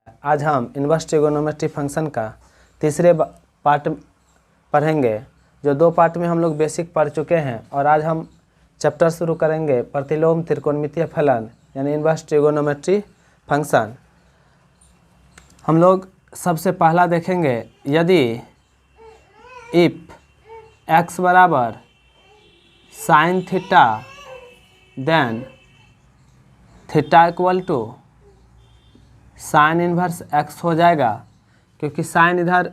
आज हम inverse trigonometry function का तीसरे पार्ट पढ़ेंगे। जो 2 पार्ट में हम लोग बेसिक पढ़ चुके हैं और आज हम चैप्टर शुरू करेंगे प्रतिलोम त्रिकोणमितीय फलन यानी इन्वर्स ट्रिगोनोमेट्री फंक्शन। हम लोग सबसे पहला देखेंगे, यदि इफ x बराबर sine theta then theta equal to sine inverse x हो जाएगा, क्योंकि साइन इधर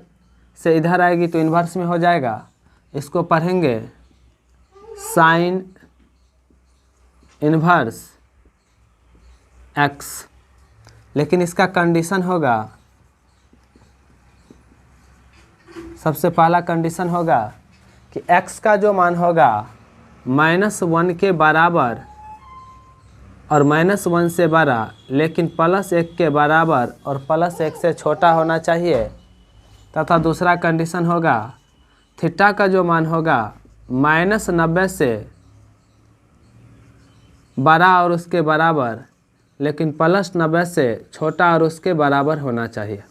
से इधर आएगी तो इन्वर्स में हो जाएगा। इसको पढ़ेंगे साइन इन्वर्स x, लेकिन इसका कंडीशन होगा, सबसे पहला कंडीशन होगा कि x का जो मान होगा -1 के बराबर और -1 से बड़ा, लेकिन +1 के बराबर और +1 से छोटा होना चाहिए। तथा दूसरा कंडीशन होगा थीटा का जो मान होगा -90 से बड़ा और उसके बराबर, लेकिन +90 से छोटा और उसके बराबर होना चाहिए।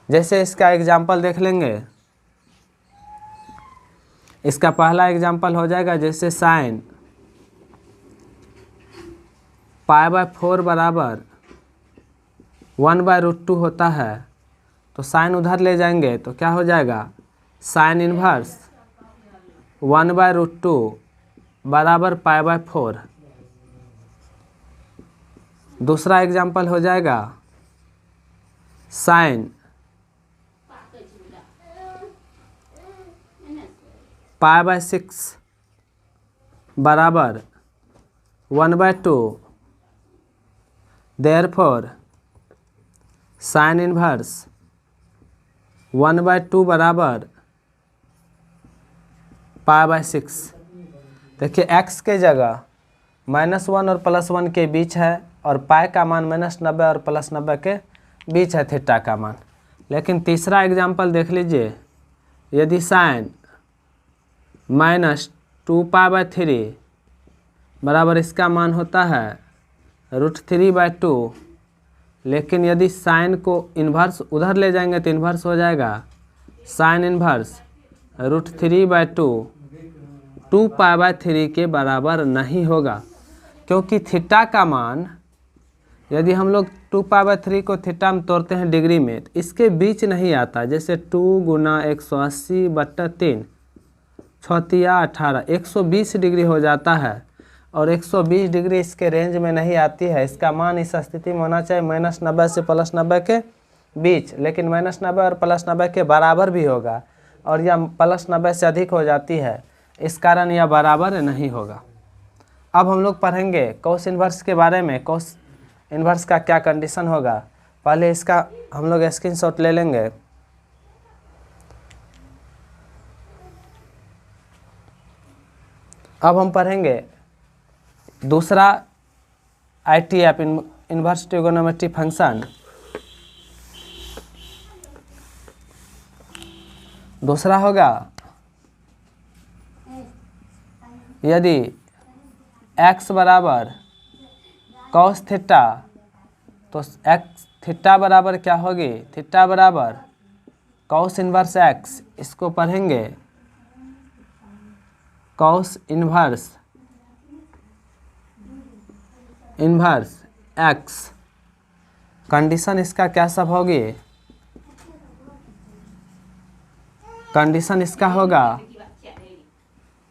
जैसे इसका एग्जाम्पल देख लेंगे। इसका पहला एग्जाम्पल हो जाएगा, जैसे साइन π/4 बराबर 1/√2 होता है, तो साइन उधर ले जाएंगे तो क्या हो जाएगा, साइन इन्वर्स 1/√2 बराबर π/4। दूसरा एग्जाम्पल हो जाएगा साइन π/6 बराबर 1/2, देयरफॉर साइन इन्वर्स 1/2 बराबर π/6। देखिए x के जगह -1 और +1 के बीच है और पाई का मान -90 और +90 के बीच है थीटा का मान। लेकिन तीसरा एग्जाम्पल देख लीजिए, यदि साइन -2π/3 बराबर इसका मान होता है √3/2, लेकिन यदि साइन को इन्वर्स उधर ले जाएंगे तो इन्वर्स हो जाएगा, साइन इन्वर्स √3/2 2π/3 के बराबर नहीं होगा, क्योंकि थीटा का मान यदि हम लोग 2π/3 को थीटा में तोड़ते हैं डिग्री में, तो इसके बीच नहीं आता। जैसे 2 × 180/3 6 18 120 डिग्री हो जाता है, और 120 डिग्री इसके रेंज में नहीं आती है। इसका मान इस स्थिति में होना चाहिए -90 से +90 के बीच, लेकिन -90 और +90 के बराबर भी होगा, और यह +90 से अधिक हो जाती है, इस कारण यह बराबर नहीं होगा। अब हम लोग पढ़ेंगे कॉस इन्वर्स के बारे में। कॉस इन्वर्स का क्या कंडीशन होगा, पहले इसका हम लोग स्क्रीनशॉट ले लेंगे। अब हम पढ़ेंगे दूसरा ITF इन्वर्स ट्रिगोनोमेट्री फंक्शन। दूसरा होगा, यदि x बराबर कॉस थीटा, तो x थीटा बराबर क्या होगी, थीटा बराबर कॉस इन्वर्स x। इसको पढ़ेंगे कॉस इन्वर्स x। कंडीशन इसका क्या सब होगी, कंडीशन इसका होगा,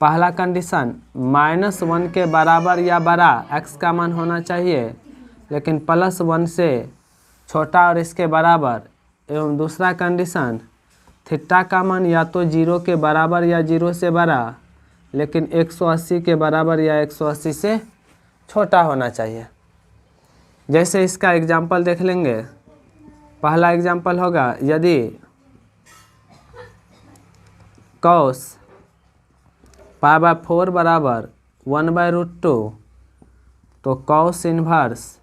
पहला कंडीशन -1 के बराबर या बड़ा x का मान होना चाहिए, लेकिन +1 से छोटा और इसके बराबर। एवं दूसरा कंडीशन थीटा का मान या तो 0 के बराबर या 0 से बड़ा, लेकिन 180 के बराबर या 180 से छोटा होना चाहिए। जैसे इसका एग्जाम्पल देख लेंगे। पहला एग्जाम्पल होगा, यदि कॉस π/4 बराबर 1/√2, तो कॉस इन्वर्स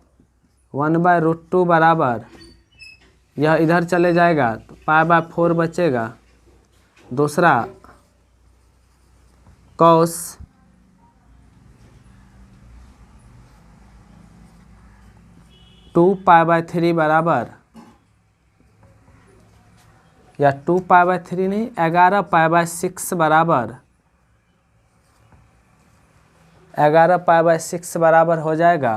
1/√2 बराबर, यह इधर चले जाएगा तो π/4 बचेगा। दूसरा कॉस 2π/3 बराबर या 2π/3 नहीं, 11π/6 बराबर 11π/6 बराबर हो जाएगा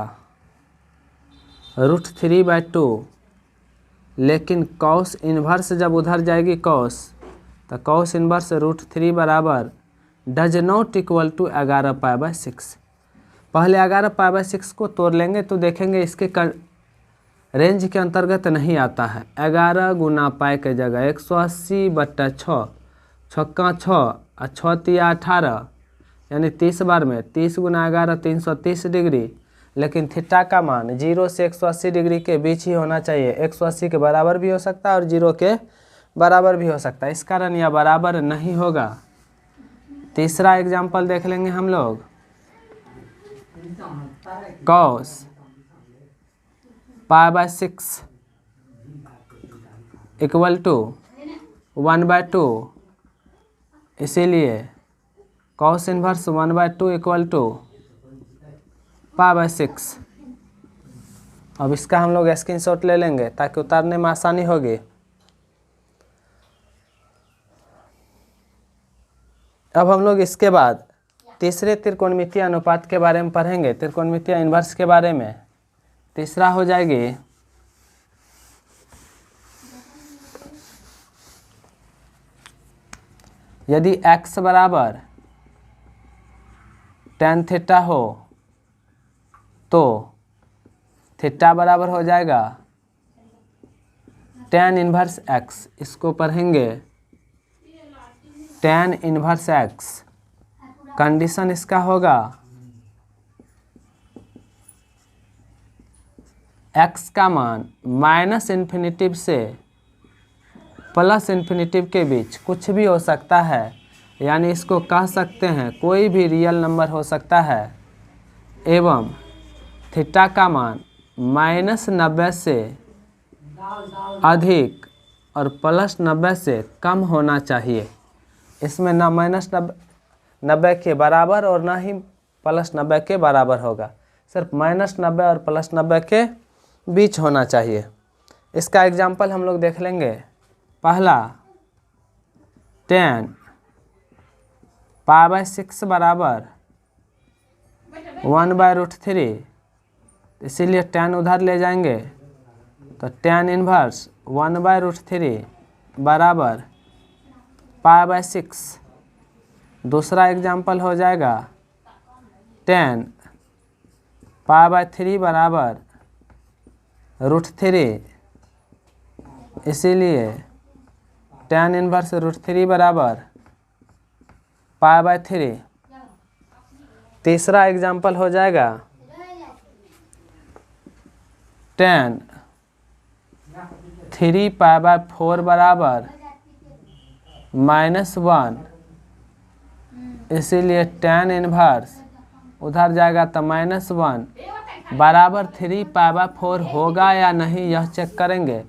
√3/2। लेकिन कॉस इन्वर्स जब उधर जाएगी कॉस, तो कॉस इन्वर्स √3 बराबर डज नॉट इक्वल टू 11π/6। पहले 11π/6 को तोड़ लेंगे तो देखेंगे इसके रेंज के अंतर्गत नहीं आता है। 11 गुना पाई के जगह 180/6, 6 6 और 6 3 18, यानी 30 बार में 30 गुना 11 330 डिग्री। लेकिन थीटा का मान 0 से 180 डिग्री के बीच ही होना चाहिए। 180 के बराबर भी हो सकता है और 0 के बराबर भी हो सकता है, इस कारण यह बराबर नहीं होगा। तीसरा एग्जाम्पल देख लेंगे हम लोग। कॉस π/6 इक्वल टू 1/2, इसीलिए कॉस इन्वर्स 1/2 इक्वल टू π/6। अब इसका हम लोग स्क्रीनशॉट ले लेंगे ताकि उतारने में आसानी होगी। अब हम लोग इसके बाद तीसरे त्रिकोणमितीय अनुपात के बारे में पढ़ेंगे, त्रिकोणमितीय इन्वर्स के बारे में। तीसरा हो जाएगी यदि x बराबर tan थीटा हो तो थीटा बराबर हो जाएगा tan इन्वर्स x। इसको पढ़ेंगे tan इन्वर्स x। कंडीशन इसका होगा x का मान -∞ से +∞ के बीच कुछ भी हो सकता है, यानी इसको कह सकते हैं कोई भी रियल नंबर हो सकता है, एवं थीटा का मान -90 से अधिक और +90 से कम होना चाहिए। इसमें ना -90 के बराबर और ना ही +90 के बराबर होगा, सिर्फ -90 और +90 के बीच होना चाहिए। इसका एग्जाम्पल हम लोग देख लेंगे। पहला tan π/6 बराबर 1/√3, इसीलिए tan उधर ले जाएंगे तो tan इन्वर्स 1/√3 बराबर π/6। दूसरा एग्जाम्पल हो जाएगा tan π/3 बराबर √3, इसीलिए tan इन्वर्स √3 बराबर π/3। तीसरा एग्जाम्पल हो जाएगा tan 3π/4 बराबर -1, इसीलिए tan इन्वर्स उधर जाएगा तो -1 बराबर 3π/4 होगा या नहीं, यह चेक करेंगे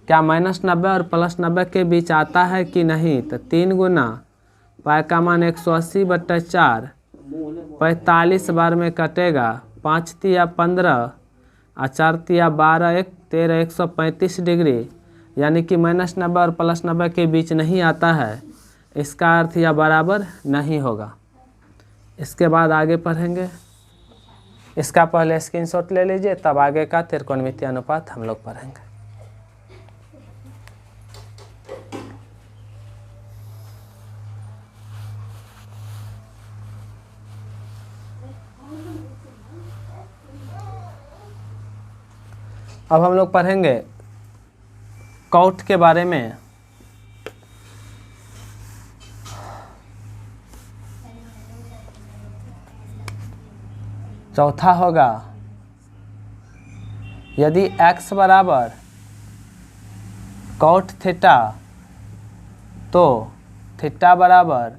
क्या -90 और +90 के बीच आता है कि नहीं। तो 3 गुना पाई का मान 180/4, 45 बार में कटेगा, 5 तिया 15 और 4 तिया 12, 1 13, 135 डिग्री, यानी कि -90 और +90 के बीच नहीं आता है। इसका अर्थ यह बराबर नहीं होगा। इसके बाद आगे पढ़ेंगे। इसका पहले स्क्रीनशॉट ले लीजिए, तब आगे का त्रिकोणमितीय अनुपात हम लोग पढ़ेंगे। अब हम लोग पढ़ेंगे कॉट के बारे में। चौथा होगा यदि x बराबर कॉट थीटा तो थीटा बराबर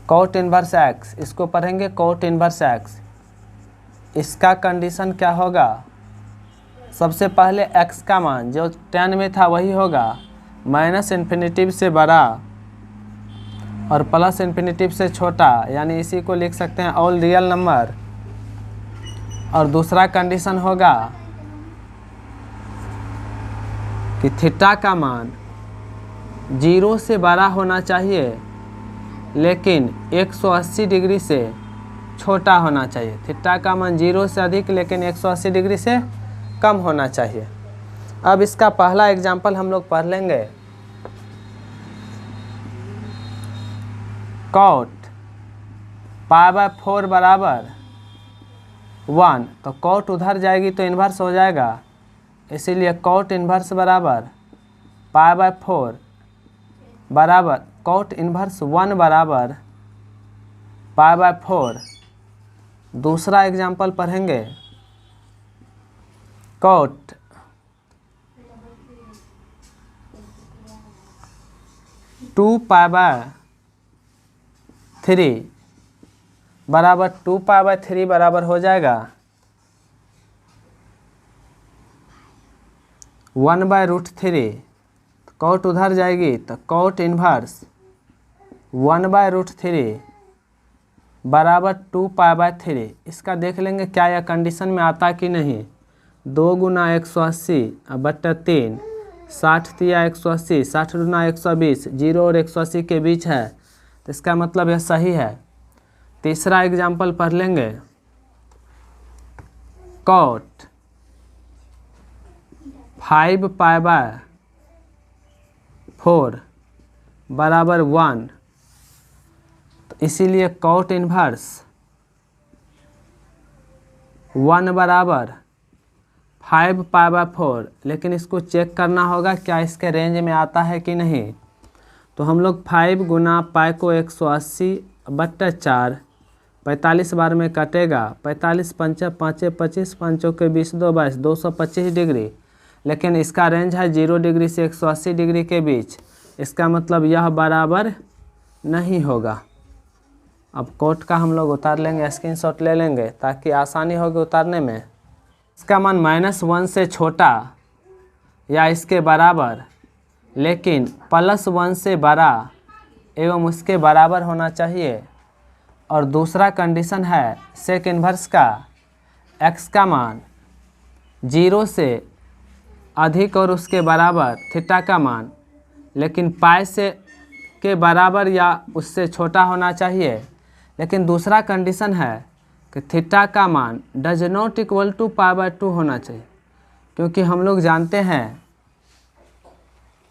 कॉट इन्वर्स x। इसको पढ़ेंगे कॉट इन्वर्स x। इसका कंडीशन क्या होगा, सबसे पहले x का मान जो tan में था वही होगा, -∞ से बड़ा और +∞ से छोटा, यानी इसी को लिख सकते हैं ऑल रियल नंबर। और दूसरा कंडीशन होगा कि थीटा का मान 0 से बड़ा होना चाहिए लेकिन 180 डिग्री से छोटा होना चाहिए। थीटा का मान 0 से अधिक लेकिन 180 डिग्री से कम होना चाहिए। अब इसका पहला एग्जाम्पल हम लोग पढ़ लेंगे। कॉट π/4 बराबर 1, तो कॉट उधर जाएगी तो इन्वर्स हो जाएगा, इसीलिए कॉट इन्वर्स बराबर π/4 बराबर कॉट इन्वर्स 1 बराबर π/4। दूसरा एग्जाम्पल पढ़ेंगे। कॉट π/3 बराबर 2π/3 बराबर हो जाएगा 1/√3। कॉट उधर जाएगी तो कॉट इन्वर्स 1/√3 बराबर 2π/3। इसका देख लेंगे क्या यह कंडीशन में आता कि नहीं। 2 × 180 बट्टा 3, 60 × 180, 60 × 120, 0 और 180 के बीच है, तो इसका मतलब यह सही है। तीसरा एग्जाम्पल पढ़ लेंगे। कॉट 5π/4 बराबर 1, तो इसीलिए कॉट इन्वर्स 1 बराबर 5π/4। लेकिन इसको चेक करना होगा क्या इसके रेंज में आता है कि नहीं। तो हम लोग 5 × π को 180 बट्टा 4 45 बार में कटेगा। 45 पंचे 5 25, 5 के 20 2 22, 225 डिग्री। लेकिन इसका रेंज है 0 डिग्री से 180 डिग्री के बीच, इसका मतलब यह बराबर नहीं होगा। अब कोट का हम लोग उतार लेंगे, स्क्रीनशॉट ले लेंगे ताकि आसानी होगी उतारने में। इसका मान -1 से छोटा या इसके बराबर लेकिन +1 से बड़ा एवं उसके बराबर होना चाहिए। और दूसरा कंडीशन है सेक इन्वर्स का x का मान 0 से अधिक और उसके बराबर थीटा का मान लेकिन पाई से के बराबर या उससे छोटा होना चाहिए। लेकिन दूसरा कंडीशन है कि थीटा का मान डज नॉट इक्वल टू π/2 होना चाहिए, क्योंकि हम लोग जानते हैं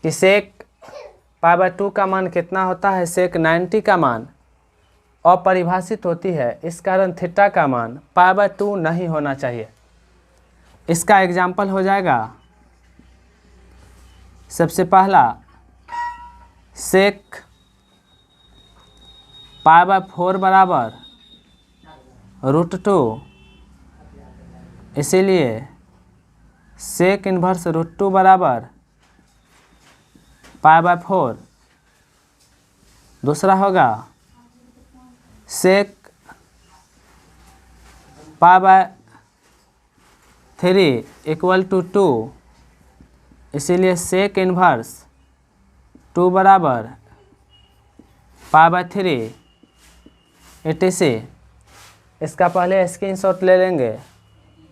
कि सेक π/2 का मान कितना होता है। सेक 90 का मान अपरिभाषित होती है, इस कारण थीटा का मान π/2 नहीं होना चाहिए। इसका एग्जाम्पल हो जाएगा। सबसे पहला सेक π/4 बराबर √2, इसीलिए सेक इन्वर्स √2 बराबर π/4। दूसरा होगा सेक π/3 इक्वल टू 2, इसीलिए सेक इन्वर्स 2 बराबर π/3 etc। इसका पहले स्क्रीनशॉट ले लेंगे,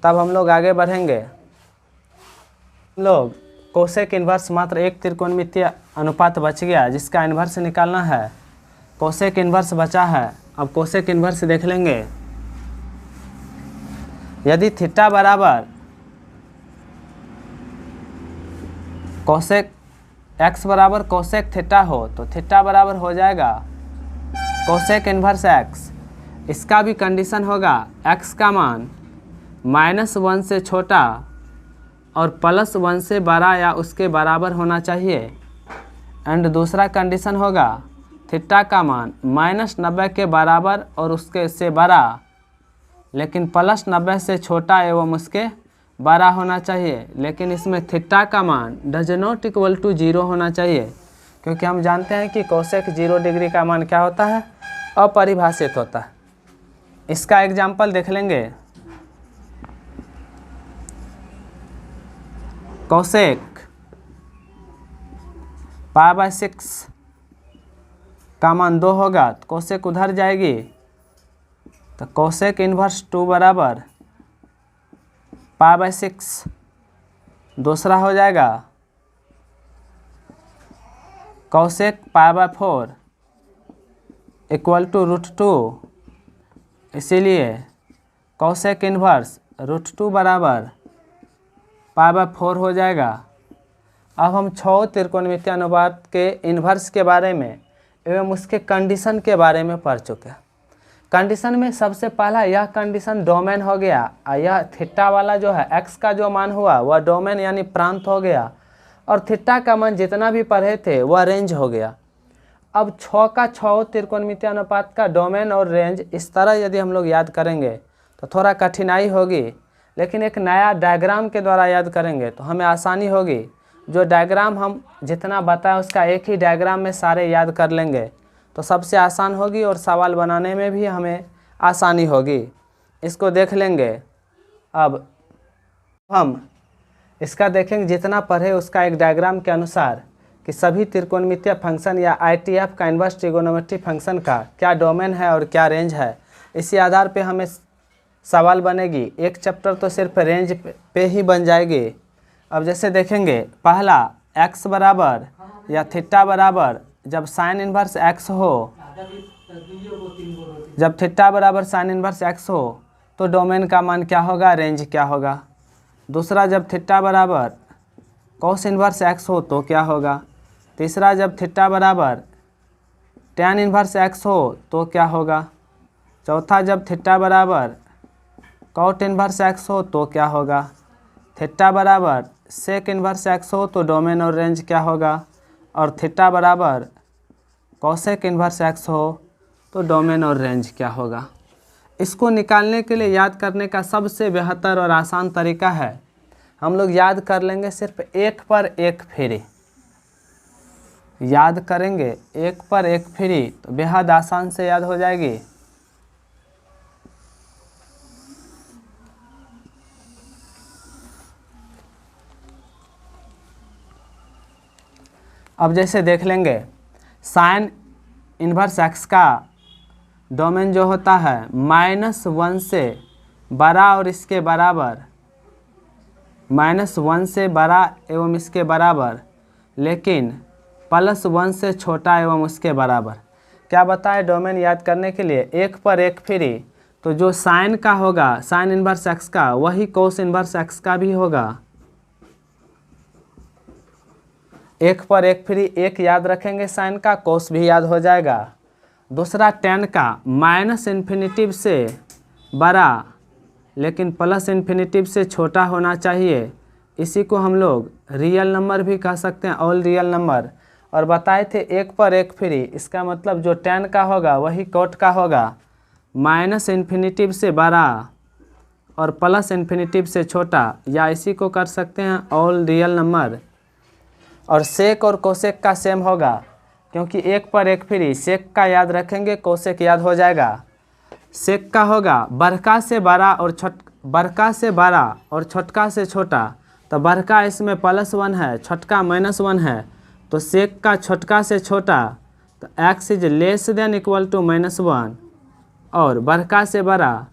तब हम लोग आगे बढ़ेंगे। हम लोग कोसेक इन्वर्स मात्र एक त्रिकोणमितीय अनुपात बच गया जिसका इन्वर्स निकालना है। कोसेक इन्वर्स बचा है। अब कोसेक इन्वर्स देख लेंगे। यदि थीटा बराबर कोसेक x बराबर कोसेक थीटा हो तो थीटा बराबर हो जाएगा कोसेक इन्वर्स x। इसका भी कंडीशन होगा x का मान -1 से छोटा और +1 से बड़ा या उसके बराबर होना चाहिए। एंड दूसरा कंडीशन होगा थीटा का मान -90 के बराबर और उसके से बड़ा लेकिन +90 से छोटा एवं उसके बड़ा होना चाहिए। लेकिन इसमें थीटा का मान डज नॉट इक्वल टू 0 होना चाहिए, क्योंकि हम जानते हैं कि कोसेक 0 डिग्री का मान क्या होता है, अपरिभाषित होता है। इसका एग्जाम्पल देख लेंगे। कोसेक π/6 का मान 2 होगा तो कोसेक उधर जाएगी, तो कोसेक इन्वर्स 2 बराबर π/6। दूसरा हो जाएगा कोसेक π/4 इक्वल टू √2, इसीलिए कोसेक इन्वर्स √2 बराबर π/4 हो जाएगा। अब हम 6 त्रिकोणमितीय अनुपात के इन्वर्स के बारे में एवं उसके कंडीशन के बारे में पढ़ चुके हैं। कंडीशन में सबसे पहला यह कंडीशन डोमेन हो गया, यह थीटा वाला जो है x का जो मान हुआ वह डोमेन यानी प्रांत हो गया, और थीटा का मान जितना भी पढ़े थे वह रेंज हो गया। अब 6 का 6 त्रिकोणमितीय अनुपात का डोमेन और रेंज इस तरह यदि हम लोग याद करेंगे तो थोड़ा कठिनाई होगी, लेकिन एक नया डायग्राम के द्वारा याद करेंगे तो हमें आसानी होगी। जो डायग्राम हम जितना बताएं उसका एक ही डायग्राम में सारे याद कर लेंगे तो सबसे आसान होगी और सवाल बनाने में भी हमें आसानी होगी। इसको देख लेंगे। अब हम इसका देखेंगे जितना पढ़े उसका एक डायग्राम के अनुसार कि सभी त्रिकोणमितीय फंक्शन या ITF का इन्वर्स ट्रिगोनोमेट्री फंक्शन का क्या डोमेन है और क्या रेंज है। इसी आधार पे हमें सवाल बनेगी। एक चैप्टर तो सिर्फ रेंज पे ही बन जाएगी। अब जैसे देखेंगे पहला x बराबर या थीटा बराबर जब साइन इन्वर्स x हो, जब थीटा बराबर साइन इन्वर्स x हो तो डोमेन का मान क्या होगा, रेंज क्या होगा। दूसरा जब थीटा बराबर कॉस इन्वर्स x हो तो क्या होगा। तीसरा जब थीटा बराबर टैन इन्वर्स x हो तो क्या होगा। चौथा जब थीटा बराबर कॉट इन्वर्स x हो तो क्या होगा। थीटा बराबर सेक इन्वर्स x हो तो डोमेन और रेंज क्या होगा, और थीटा बराबर कोसेक इन्वर्स x हो तो डोमेन और रेंज क्या होगा। इसको निकालने के लिए याद करने का सबसे बेहतर और आसान तरीका है, हम लोग याद कर लेंगे सिर्फ एक पर एक फेरी। याद करेंगे एक पर एक फेरी तो बेहद आसान से याद हो जाएगी। अब जैसे देख लेंगे साइन इन्वर्स x का डोमेन जो होता है -1 से बड़ा और इसके बराबर, -1 से बड़ा एवं इसके बराबर, लेकिन +1 से छोटा एवं उसके बराबर। क्या बताए डोमेन याद करने के लिए एक पर एक फ्री, तो जो साइन का होगा साइन इन्वर्स x का वही कोस इन्वर्स x का भी होगा। एक पर एक फ्री, एक याद रखेंगे साइन का, कोस भी याद हो जाएगा। दूसरा टेन का -इन्फिनिटिव से बड़ा लेकिन +इन्फिनिटिव से छोटा होना चाहिए। इसी को हम लोग रियल नंबर भी कह सकते हैं, ऑल रियल नंबर। और बताए थे एक पर एक फ्री, इसका मतलब जो टेन का होगा वही कोट का होगा, -इन्फिनिटिव से बड़ा और +इन्फिनिटिव से छोटा, या इसी को कर सकते हैं ऑल रियल नंबर। और सेक और कोसेक का सेम होगा, क्योंकि एक पर एक फ्री, सेक का याद रखेंगे कोसेक याद हो जाएगा। सेक का होगा बड़का से बड़ा और बड़का से बड़ा और छोटका से छोटा, तो बड़का इसमें +1 है, छोटका -1 है, तो सेक का छोटका से छोटा तो x is less than equal to -1, और बड़का से बड़ा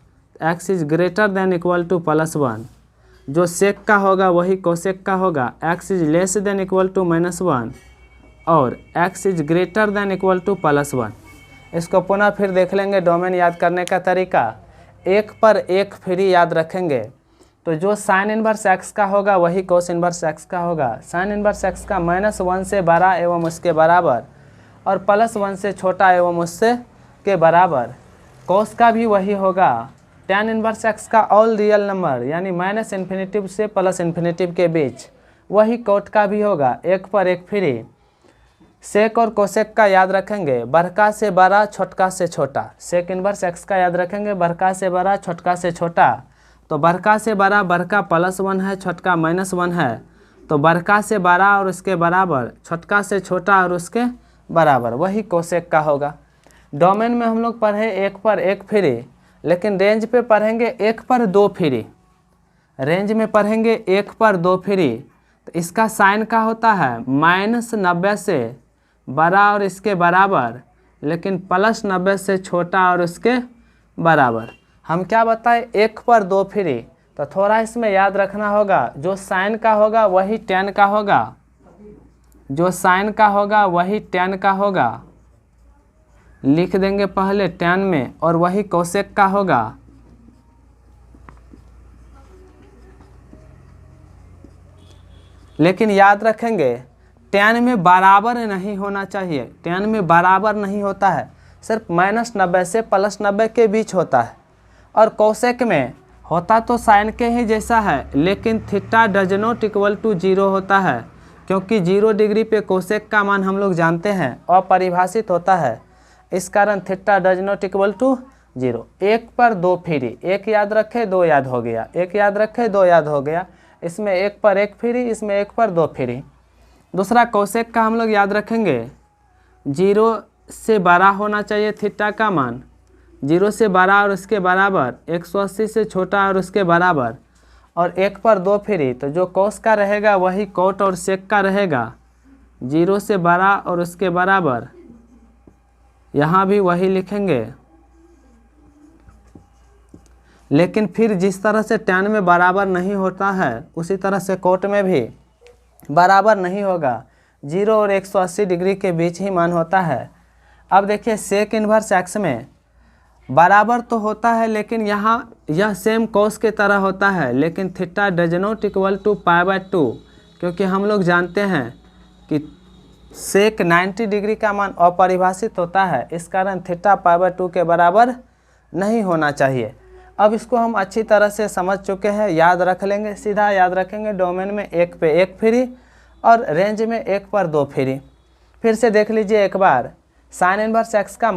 x is greater than equal to +1। जो सेक का होगा वही कोसेक का होगा, x is less than equal to -1 और x is greater than equal to +1। इसको पुनः फिर देख लेंगे डोमेन याद करने का तरीका। एक पर एक फ्री याद रखेंगे, तो जो साइन इन्वर्स x का होगा वही कोस इन्वर्स x का होगा। साइन इन्वर्स x का -1 से बड़ा एवं उसके बराबर और +1 से छोटा एवं उससे के बराबर। कोस का भी वही होगा, टैन इन्वर्स x का ऑल रियल नंबर यानी -इन्फिनिटिव से +इन्फिनिटिव के बीच, वही कोट का भी होगा। एक पर एक फ्री। सेक और कोसेक का याद रखेंगे बड़का से बड़ा छोटका से छोटा। सेक इन्वर्स x का याद रखेंगे बड़का से बड़ा छोटका से छोटा, तो बड़का से बड़ा बड़का +1 है, छोटका -1 है, तो बड़का से बड़ा और उसके बराबर, छोटका से छोटा और उसके बराबर, वही कोसेक का होगा। डोमेन में हम लोग पढ़े एक पर एक फ्री, लेकिन रेंज पे पढ़ेंगे एक पर दो फ्री। रेंज में पढ़ेंगे एक पर दो फ्री, तो इसका साइन का होता है -90 से बड़ा और इसके बराबर, लेकिन +90 से छोटा और उसके बराबर। हम क्या बताएं एक पर दो फ्री, तो थोड़ा इसमें याद रखना होगा, जो साइन का होगा वही टैन का होगा। जो साइन का होगा वही टैन का होगा, लिख देंगे पहले टैन में, और वही कोसेक का होगा। लेकिन याद रखेंगे टैन में बराबर नहीं होना चाहिए, टैन में बराबर नहीं होता है, सिर्फ -90 से +90 के बीच होता है। और कोसेक में होता तो साइन के ही जैसा है, लेकिन theta does not equal to 0 होता है, क्योंकि 0 डिग्री पे कोसेक का मान हम लोग जानते हैं अपरिभाषित होता है। इस कारण theta does not equal to 0। 1 पर 2 फ्री, 1 याद रखे 2 याद हो गया, 1 याद रखे 2 याद हो गया, इसमें 1 पर 1 फ्री, इसमें 1 पर 2 फ्री। दूसरा कोसेक का हम लोग याद रखेंगे 0 से बड़ा होना चाहिए थीटा का मान, 0 से बड़ा और उसके बराबर, 180 से छोटा और उसके बराबर, और 1 पर 2 फ्री। तो जो कोस का रहेगा वही कोट और सेक का रहेगा, 0 से बड़ा और उसके बराबर, यहाँ भी वही लिखेंगे। लेकिन फिर जिस तरह से टैन में बराबर नहीं होता है उसी तरह से कोट में भी बराबर नहीं होगा, 0 और 180 डिग्री के बीच ही मान होता है। अब देखिए सेक इन्वर्स एक्स में बराबर तो होता है, लेकिन यहाँ यह सेम कोस के तरह होता है, लेकिन theta does not equal to π/2, क्योंकि हम लोग जानते हैं कि सेक 90 डिग्री का मान अपरिभाषित होता है, इस कारण थीटा π/2 के बराबर नहीं होना चाहिए। अब इसको हम अच्छी तरह से समझ चुके हैं, याद रख लेंगे, सीधा याद रखेंगे डोमेन में 1 पे 1 फ्री और रेंज में 1 पर 2 फ्री। फिर से देख लीजिए एक बार, साइन इनवर्स एक्स का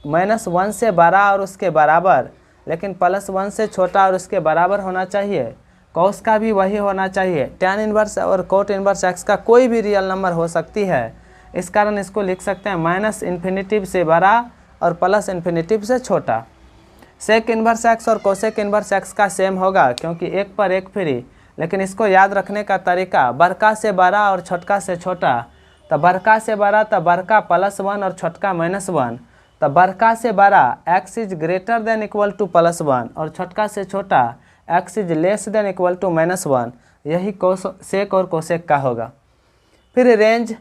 -1 से बड़ा और उसके बराबर, लेकिन +1 से छोटा और उसके बराबर होना चाहिए। कॉस का भी वही होना चाहिए। टैन इनवर्स और कोट इनवर्स एक्स का कोई भी रियल नंबर हो सकती है, इस कारण इसको लिख सकते हैं -∞ से बड़ा और +∞ से छोटा। सेक इनवर्स एक्स और कोसेक इनवर्स एक्स का सेम होगा, क्योंकि 1 पर 1 फ्री। लेकिन इसको याद रखने का तरीका, बड़का से बड़ा और छोटका से छोटा, तो बड़का से बड़ा तो बड़का +1 और छोटका -1, तो बड़का से बड़ा x is greater than equal to +1 और छोटका से छोटा x is less than equal to -1। यही सेक और कोसेक का होगा। फिर रेंज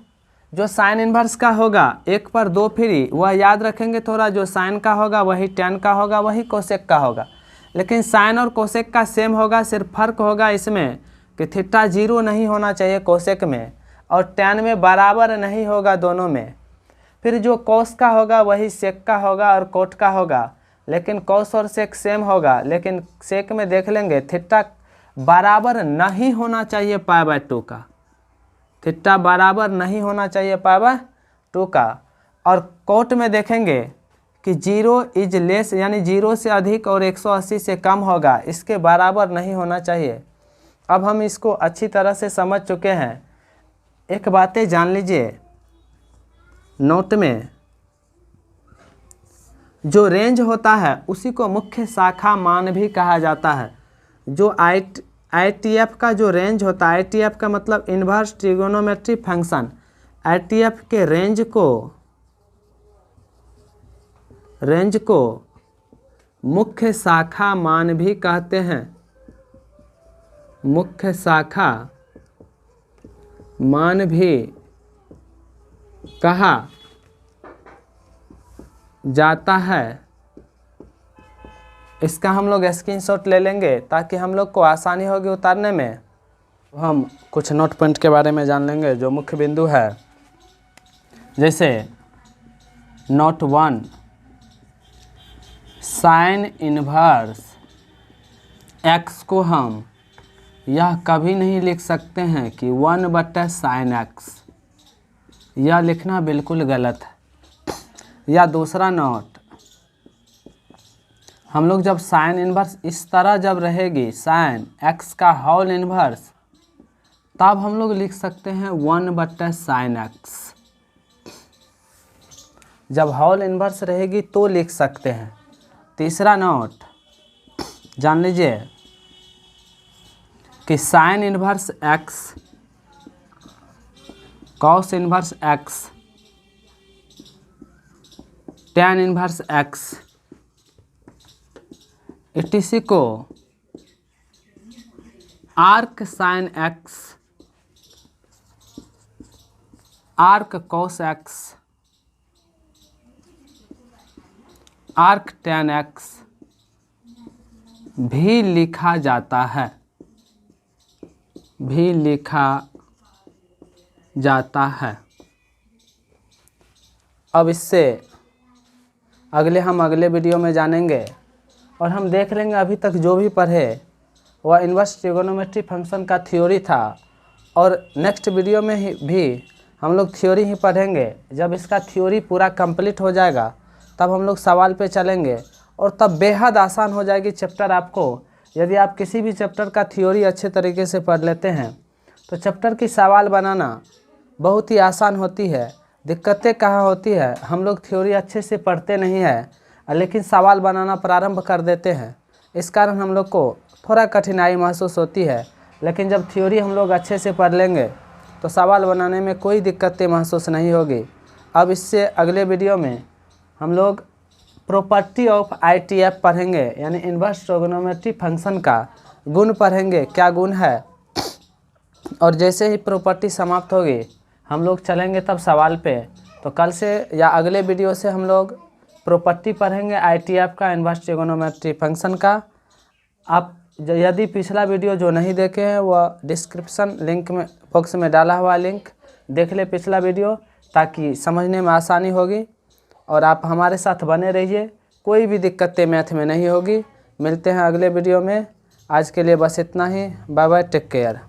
जो साइन इन्वर्स का होगा 1 पर 2 फ्री, वह याद रखेंगे थोड़ा, जो साइन का होगा वही टैन का होगा, वही कोसेक का होगा। लेकिन साइन और कोसेक का सेम होगा, सिर्फ फर्क होगा इसमें कि थीटा 0 नहीं होना चाहिए कोसेक में, और टैन में बराबर नहीं होगा दोनों में। फिर जो कोस का होगा वही सेक का होगा और कोट का होगा, लेकिन कोस और सेक सेम होगा, लेकिन सेक में देख लेंगे थीटा बराबर नहीं होना चाहिए π/2 का, थीटा बराबर नहीं होना चाहिए π/2 का। और कोट में देखेंगे कि 0 इज लेस, यानी 0 से अधिक और 180 से कम होगा, इसके बराबर नहीं होना चाहिए। अब हम इसको अच्छी तरह से समझ चुके हैं। एक बातें जान लीजिए, नोट में जो रेंज होता है उसी को मुख्य शाखा मान भी कहा जाता है। जो ITF का जो रेंज होता है, ITF का मतलब इन्वर्स ट्रिगोनोमेट्री फंक्शन, ITF के रेंज को मुख्य शाखा मान भी कहते हैं, मुख्य शाखा मान भी कहा जाता है। इसका हम लोग स्क्रीनशॉट ले लेंगे ताकि हम लोग को आसानी होगी उतारने में। हम कुछ नोट पॉइंट के बारे में जान लेंगे जो मुख्य बिंदु है। जैसे नोट 1, साइन इन्वर्स एक्स को हम यह कभी नहीं लिख सकते हैं कि 1/sin x, यह लिखना बिल्कुल गलत है। या दूसरा नोट, हम लोग जब साइन इन्वर्स इस तरह जब रहेगी साइन x का होल इन्वर्स, तब हम लोग लिख सकते हैं 1/sin x। जब होल इन्वर्स रहेगी तो लिख सकते हैं। तीसरा नोट जान लीजिए कि sine inverse x, cos inverse x, tan inverse x, इसी को arc sine x arc cos x, arc tan x भी लिखा जाता है, भी लिखा जाता है। अब इससे हम अगले वीडियो में जानेंगे और हम देख लेंगे अभी तक जो भी पढ़े वह इन्वर्स ट्रिगोनोमेट्री फंक्शन का थ्योरी था, और नेक्स्ट वीडियो में भी हम लोग थ्योरी ही पढ़ेंगे। जब इसका थ्योरी पूरा कंप्लीट हो जाएगा तब हम लोग सवाल पे चलेंगे, और तब बेहद आसान हो जाएगी चैप्टर आपको। यदि आप किसी भी चैप्टर का थ्योरी अच्छे तरीके से पढ़ लेते हैं तो चैप्टर की सवाल बनाना बहुत ही आसान होती है। दिक्कतें कहाँ होती है, हम लोग थ्योरी अच्छे से पढ़ते नहीं हैं लेकिन सवाल बनाना प्रारंभ कर देते हैं, इस कारण हम लोग को थोड़ा कठिनाई महसूस होती है। लेकिन जब थ्योरी हम लोग अच्छे से पढ़ लेंगे तो सवाल बनाने में कोई दिक्कतें महसूस नहीं होगी। अब इससे अगले वीडियो में हम लोग प्रॉपर्टी ऑफ ITF पढ़ेंगे, यानी इन्वर्स ट्रिगोनोमेट्री फंक्शन का गुण पढ़ेंगे, क्या गुण है। और जैसे ही प्रॉपर्टी समाप्त होगी हम लोग चलेंगे तब सवाल पे। तो कल से या अगले वीडियो से हम लोग प्रॉपर्टी पढ़ेंगे ITF का, इन्वर्स ट्रिगोनोमेट्री फंक्शन का। आप यदि पिछला वीडियो जो नहीं देखे हैं वह डिस्क्रिप्शन लिंक में बॉक्स में डाला हुआ लिंक देख ले पिछला वीडियो, ताकि समझने में आसानी होगी। और आप हमारे साथ बने रहिए, कोई भी दिक्कतें मैथ में नहीं होगी। मिलते हैं अगले वीडियो में, आज के लिए बस इतना ही। Bye bye, take care.